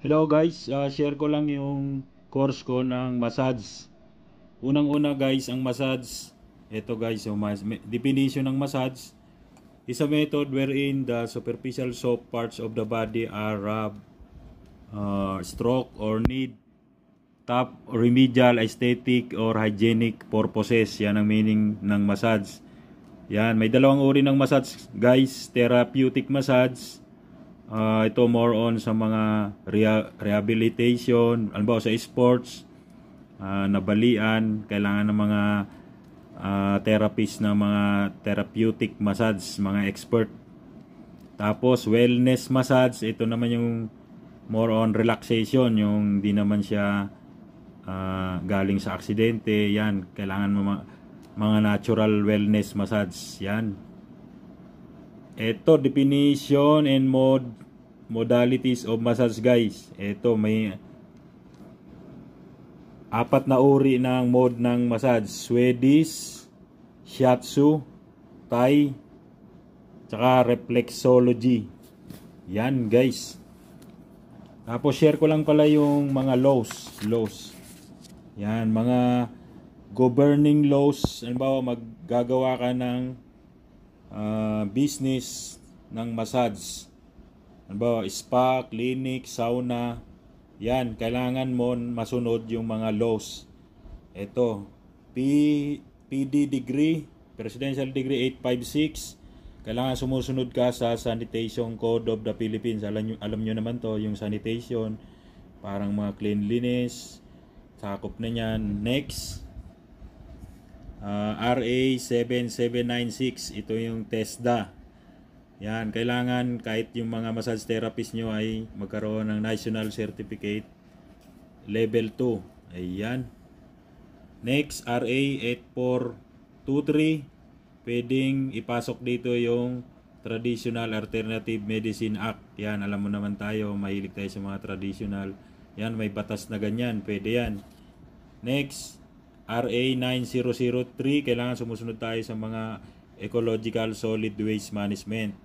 Hello guys, share ko lang yung course ko ng massage. Unang-una guys, ang massage, ito guys, yung definition ng massage is a method wherein the superficial soft parts of the body are rubbed, stroke or need tap remedial, aesthetic or hygienic purposes. Yan ang meaning ng massage. Yan, may dalawang uri ng massage guys, therapeutic massage. Ito more on sa mga rehabilitation, halimbawa sa sports, nabalian, kailangan ng mga therapist na mga therapeutic massage, mga expert. Tapos wellness massage, ito naman yung more on relaxation, yung di naman siya galing sa aksidente. Yan, kailangan mga natural wellness massage. Yan. Ito, definition and modalities of massage guys. Ito, may apat na uri ng mode ng massage. Swedish, Shiatsu, Thai, tsaka Reflexology. Yan guys. Tapos share ko lang pala yung mga laws. Yan, mga governing laws. Halimbawa, maggagawa ka ng business ng massage, halimbawa spa, clinic, sauna, yan, kailangan mo masunod yung mga laws. Ito, PD degree, Presidential Degree 856, kailangan sumusunod ka sa Sanitation Code of the Philippines. Alam nyo naman to, yung sanitation, parang mga cleanliness, sakop na yan. Next, RA 7796, ito yung TESDA. Yan, kailangan kahit yung mga massage therapist nyo ay magkaroon ng National Certificate Level 2. Ayan. Next, RA 8423, pwedeng ipasok dito yung Traditional Alternative Medicine Act. Yan, alam mo naman tayo, mahilig tayo sa mga traditional. Yan, may batas na ganyan, pwede yan. Next, RA 9003, kailangan sumusunod tayo sa mga Ecological Solid Waste Management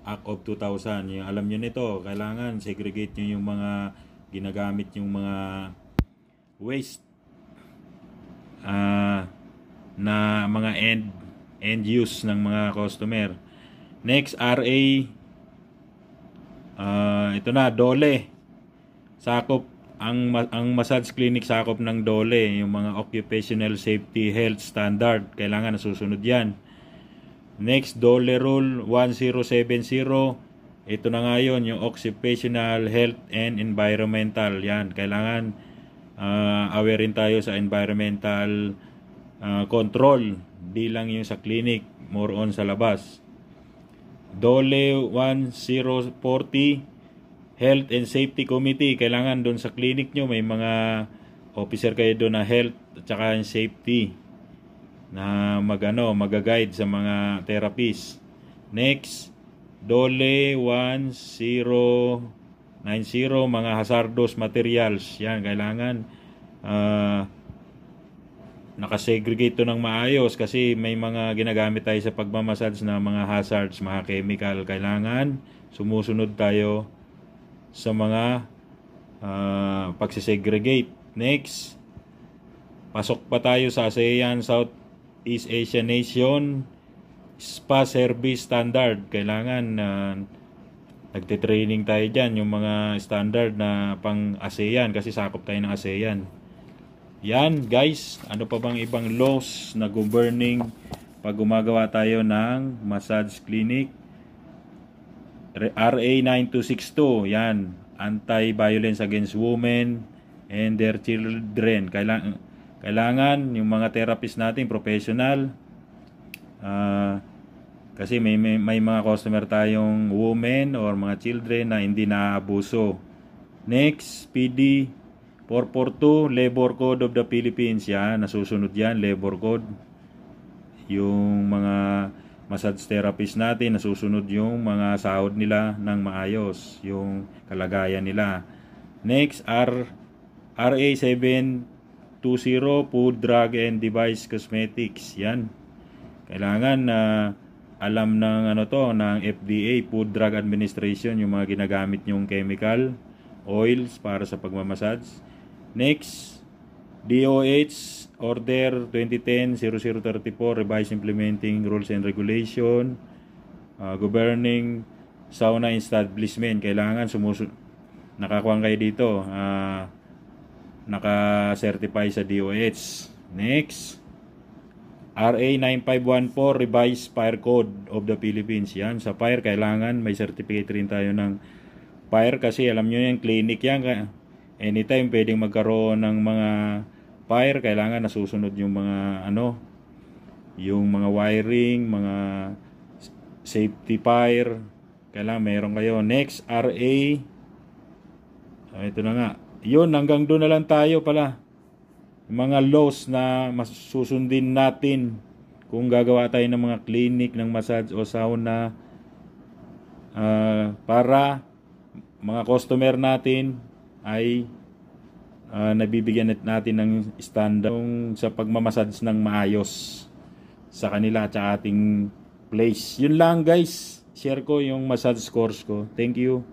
Act of 2000. Yung alam nyo nito, kailangan segregate nyo yung mga ginagamit yung mga waste na mga end use ng mga customer. Next, RA ito na, DOLE. Sakop ang massage clinic, sakop ng DOLE, yung mga occupational safety health standard, kailangan nasusunod yan. Next, DOLE Rule 1070, ito na nga yun, yung occupational health and environmental. Yan, kailangan aware rin tayo sa environmental control, di lang yung sa clinic, more on sa labas. DOLE 1040, Health and Safety Committee, kailangan doon sa clinic nyo may mga officer kayo doon na health at saka safety na mag-guide sa mga therapists. Next, DOLE 1090, mga hazardous materials. Yan, kailangan nakasegregate to ng maayos kasi may mga ginagamit tayo sa pagmamassage na mga hazards, mga chemical. Kailangan sumusunod tayo sa mga pagsisegregate. Next, pasok pa tayo sa ASEAN Southeast Asian Nation Spa Service Standard. Kailangan nagte-training tayo dyan, yung mga standard na pang ASEAN kasi sakop tayo ng ASEAN. Yan guys, ano pa bang ibang laws na governing pag gumagawa tayo ng massage clinic? RA 9262, yan, Anti-Violence Against Women and Their Children. Kailangan yung mga therapist natin professional, kasi may mga customer tayong women or mga children na hindi naabuso. Next, PD 442, Labor Code of the Philippines. Yan, nasusunod yan, Labor Code. Yung mga massage therapist natin, nasusunod yung mga sahod nila ng maayos, yung kalagayan nila. Next, RA 720, Food, Drug and Device Cosmetics. Yan, kailangan alam ng ng FDA, Food Drug Administration, yung mga ginagamit yung chemical oils para sa pagmamassage. Next, DOH Order 2010-0034 Revised Implementing Rules and Regulation Governing Sauna Establishment. Kailangan nakakuha kayo dito, naka-certify sa DOH. Next, RA 9514 Revised Fire Code of the Philippines. Yan, sa fire kailangan may certificate rin tayo ng fire, kasi alam nyo yung clinic yan, anytime pwedeng magkaroon ng mga fire. Kailangan nasusunod yung mga yung mga wiring, mga safety fire, kailangan meron kayo. Next, RA, ito na nga, yun, hanggang doon na lang tayo pala, mga laws na masusundin natin kung gagawa tayo ng mga clinic ng massage o sauna, para mga customer natin ay nabibigyan natin ng standard sa pagmamassage ng maayos sa kanila at sa ating place. Yun lang guys, share ko yung massage course ko. Thank you.